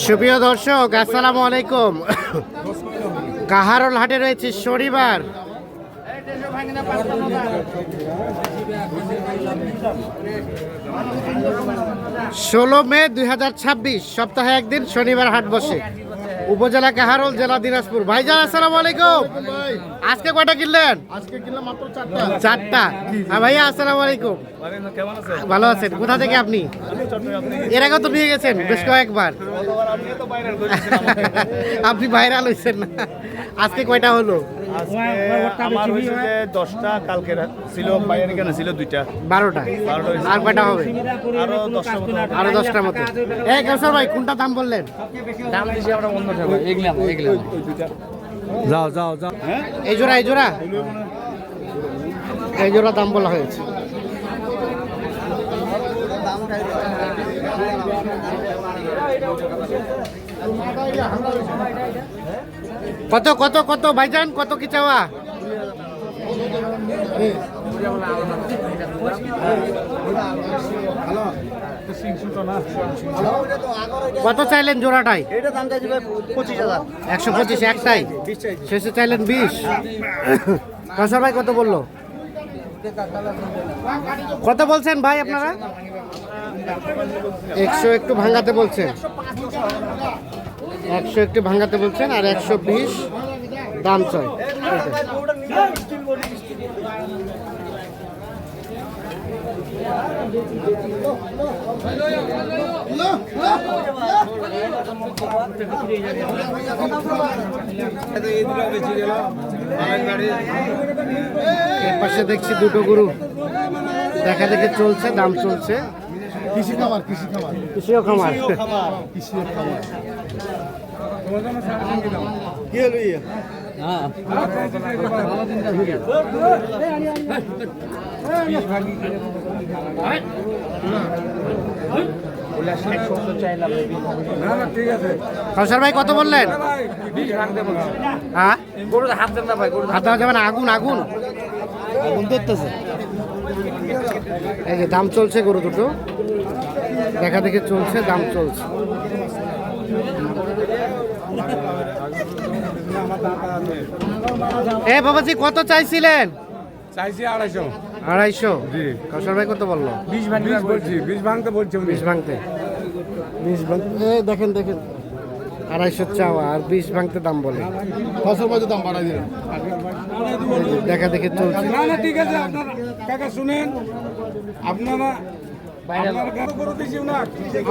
সুপ্রিয় দর্শক, আসসালামু আলাইকুম। কাহারোল হাটে রয়েছে শনিবার 16 মে 2026, সপ্তাহে একদিন শনিবার হাট বসে। উপজেলা কাহারোল, জেলা দিনাজপুর। ভাইজান আসসালামু আলাইকুম। আজকে কয়টা কিনলেন? আজকে কিনলাম মাত্র চারটা। ভাইয়া আসসালামু আলাইকুম। ভালো আছেন? কোথা থেকে আপনি? এর আগেও তো নিয়ে গেছেন বেশ কয়েকবার। আপনি ভাইরাল হয়েছেন না। আজকে কয়টা হলো? আমার হয়েছে যে 10টা, কালকে ছিল বাইরে কেন ছিল 2টা, 12টা। আর কয়টা হবে? আরো 10টা মতো। আরো 10টার মতো। এই কাউসার ভাই, কোনটা দাম বললেন? দাম দিছি আমরা অন্য ঠাকুর এগুলা যাও যাও যাও। হ্যাঁ, এই জোড়া এই জোড়া দাম বলা হয়েছে। কত কত কত ভাইজান, কত কি চাওয়া? কত চাইলেন জোড়াটাই? এটা দাম চাইছি ভাই 25,000। 125 একটাই, শেষে চাইলেন 20। কাসার ভাই কত বললো? কত বলছেন ভাই আপনারা? 100 একটু ভাঙাতে বলছেন, 100 একটু ভাঙাতে বলছেন, আর 120 দাম চাই। এর পাশে দেখছি দুটো গরু দেখা দেখে চলছে, দাম চলছে। কৃষিও খামার। কি হলো ইয়া? কাউসার ভাই কত বললেন? হ্যাঁ, হাত দেন না ভাই, হাত দেওয়া যাবে না। আগুন আগুন আগুন ধরতেছে। এই যে দাম চলছে, গরু দুটো দেখা দেখে চলছে, দাম চলছে। এ বাবাজি, কত চাইছিলেন? চাইছি 250। 250। জি। কাউসার ভাই কত বললো? 20 বলছি, 20 ভাঙতে বলছি। 20 ভাঙতে। দেখেন 250 চাওয়া, আর 20 ভাঙতে দাম বলে। ফসল মতো দাম বাড়াই দিলেন। দেখা দেখে চলছে। না না, ঠিক আছে। আপনার কাকা শুনেন, আপনারা আপনার কত করে দিছি না,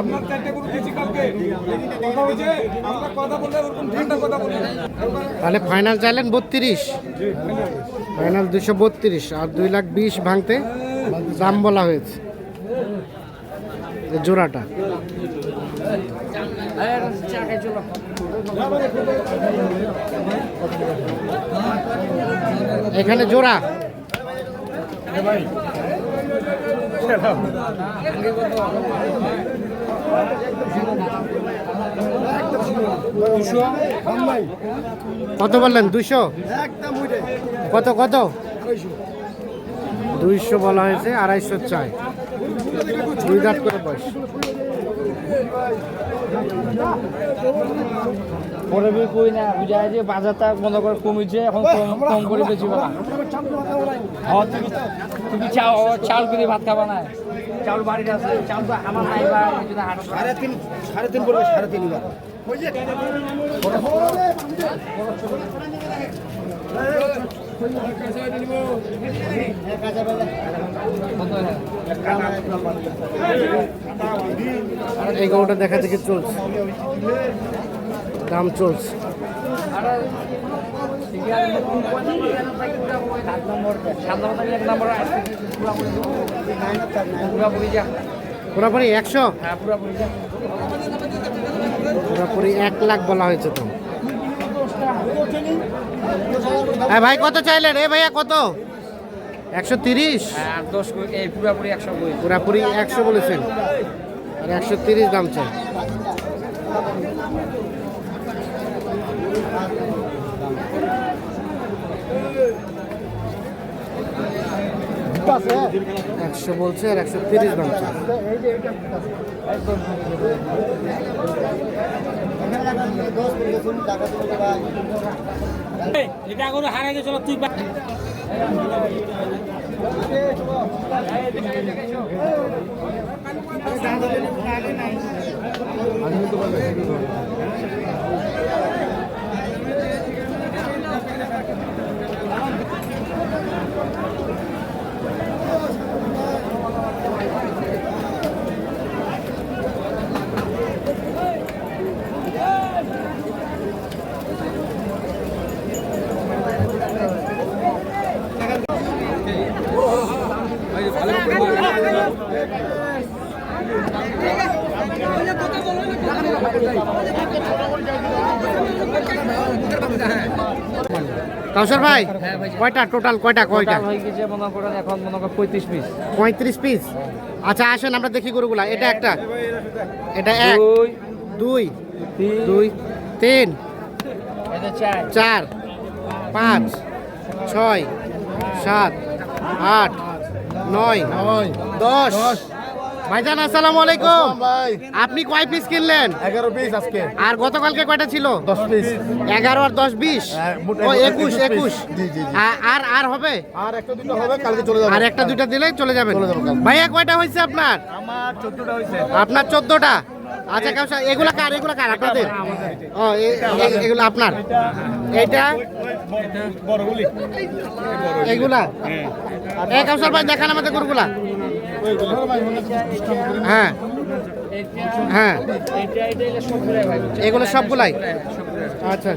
আপনার 4টে করে দিছি কালকে। কথা হয়েছে, আমরা কথা বললে ওরকম ঠান্ডা কথা বলি। তাহলে ফাইনাল চাইলেন 32। ফাইনাল 232, আর 2,20,000 ভাঙতে দাম বলা হয়েছে জোড়াটা। এখানে জোড়া কত বললেন? 200। কত কত? 200 বলা হয়েছে, 250 চাই। 2 দাঁত করে বয়স। পরে কই না বুঝায় যে বাজারটা মনে করে কমেছে, এখন কম করে বেশি বলা। তুমি চাল করে ভাত খাবা না? চাউল বাড়িতে আছে, চাউল তো আমার নাই বা এই জন্য 3.5 পড়বে, 3.5 বার। এই গরুটা দেখা দেখে চলছে, দাম চলছে। পুরাপুরি 100, পুরাপুরি 1 লাখ বলা হয়েছে তো। হ্যাঁ ভাই, কত চাইলেন? ভাইয়া কত? 130। পুরাপুরি 100 বলেছেন, আর 130 দাম চাই। 100 বলছে আর 130 ভাঙছে। এটা করে হারাই গেছিল তুই কাউসার ভাই কয়টা টোটাল কয়টা হয়ে গেছে মনে করেন এখন মনে করেন 35 পিস 35 পিস। আচ্ছা আসেন আমরা দেখি গরুগুলা। এটা একটা, এটা 1 2 2 3 এটা 4 4 5 6 7 8 9 10। ভাইজান আসসালামু আলাইকুম। ভাই আপনি কয় পিস কিনলেন? 11 পিস আজকে, আর গতকালকে কয়টা ছিল? 10 পিস। 11 আর 10 20 হ্যাঁ, মোট ও 21 21 জি, জি, জি। আর আর হবে? আর একটা দুটো হবে, কালকে চলে যাবো। আর একটা দুইটা দিলেই চলে যাবেন। চলে যাবো কালকে। ভাইয়া কয়টা হয়েছে আপনার? আমার 14টা হইছে। আপনার 14টা। আচ্ছা কাউসার এগুলা কার? এগুলা কার আপনাদের? ও এগুলো আপনার। এইটা বড়গুলি এগুলা এই কাউসার ভাই দেখান আমাদের গরুগুলা। হ্যাঁ হ্যাঁ এগুলো সবগুলাই। আচ্ছা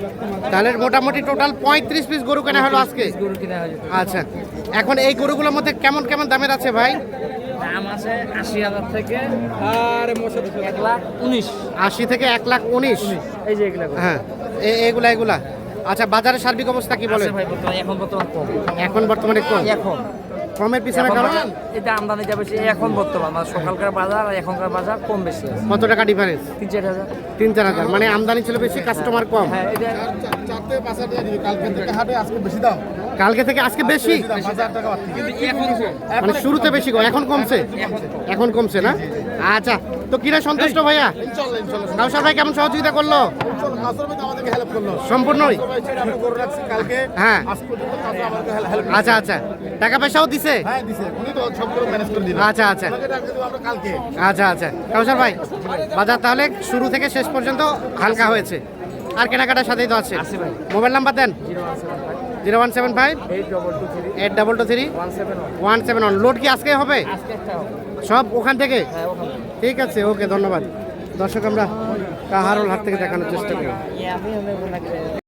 তাহলে মোটামুটি টোটাল 35 পিস গরু কেনা হলো আজকে। গরু কিনা হয়ে যেত আচ্ছা এখন এই গরুগুলোর মধ্যে কেমন কেমন দামের আছে ভাই? দাম আছে 80,000 থেকে আর 1,19,000 80 থেকে 1,19,000। এই যে এগুলা গরু। হ্যাঁ এগুলা আচ্ছা বাজারের সার্বিক অবস্থা কি বলে? আছে ভাই এখন বর্তমান কম এখন বর্তমানে কম। এখন কমের পিছনে কারণ এটা আমদানি যাবে এখন বর্তমান মানে সকালকার বাজার আর এখনকার বাজার কম বেশি আছে কত টাকা ডিফারেন্স? 3-4 হাজার 3-4 হাজার। মানে আমদানি ছিল বেশি, কাস্টমার কম। হ্যাঁ এটা চারটে পাঁচটা দিয়ে দিবি, কালকে থেকে হাটে আজকে বেশি দাম, কালকে থেকে আজকে বেশি, 1000 টাকা বাড়তি। কিন্তু এখন কম মানে শুরুতে বেশি কম, এখন কমছে। এখন কমছে না? আচ্ছা তো কিনা সন্তুষ্ট ভাইয়া? ইনশাআল্লাহ ইনশাআল্লাহ কাউসার ভাই কেমন সহযোগিতা করলো? কাসর ভাই তো আমাদেরকে হেল্প করলো সম্পূর্ণই। ভাই ছেড়ে আমরা করে রাখছি কালকে, হ্যাঁ। আজ পর্যন্ত কাসর আমাদেরকে হেল্প আচ্ছা আচ্ছা টাকা পয়সাও দিছে? হ্যাঁ দিছে, উনি তো সবগুলো ম্যানেজ করে দিলেন। আচ্ছা আচ্ছা ওনাকে টাকা দেব আমরা কালকে। আচ্ছা আচ্ছা কাউসার ভাই বাজার তাহলে শুরু থেকে শেষ পর্যন্ত হালকা হয়েছে, আর কেনাকাটার সাথেই তো আছে। আছে ভাই মোবাইল নাম্বার দেন। 0175 822 833 171। লোড কি আজকে হবে আজকে একটা হবে। সব ওখান থেকে? হ্যাঁ ওখানে ঠিক আছে ওকে ধন্যবাদ। দর্শক আমরা কাহারোল হাট থেকে দেখানোর চেষ্টা করি। আমি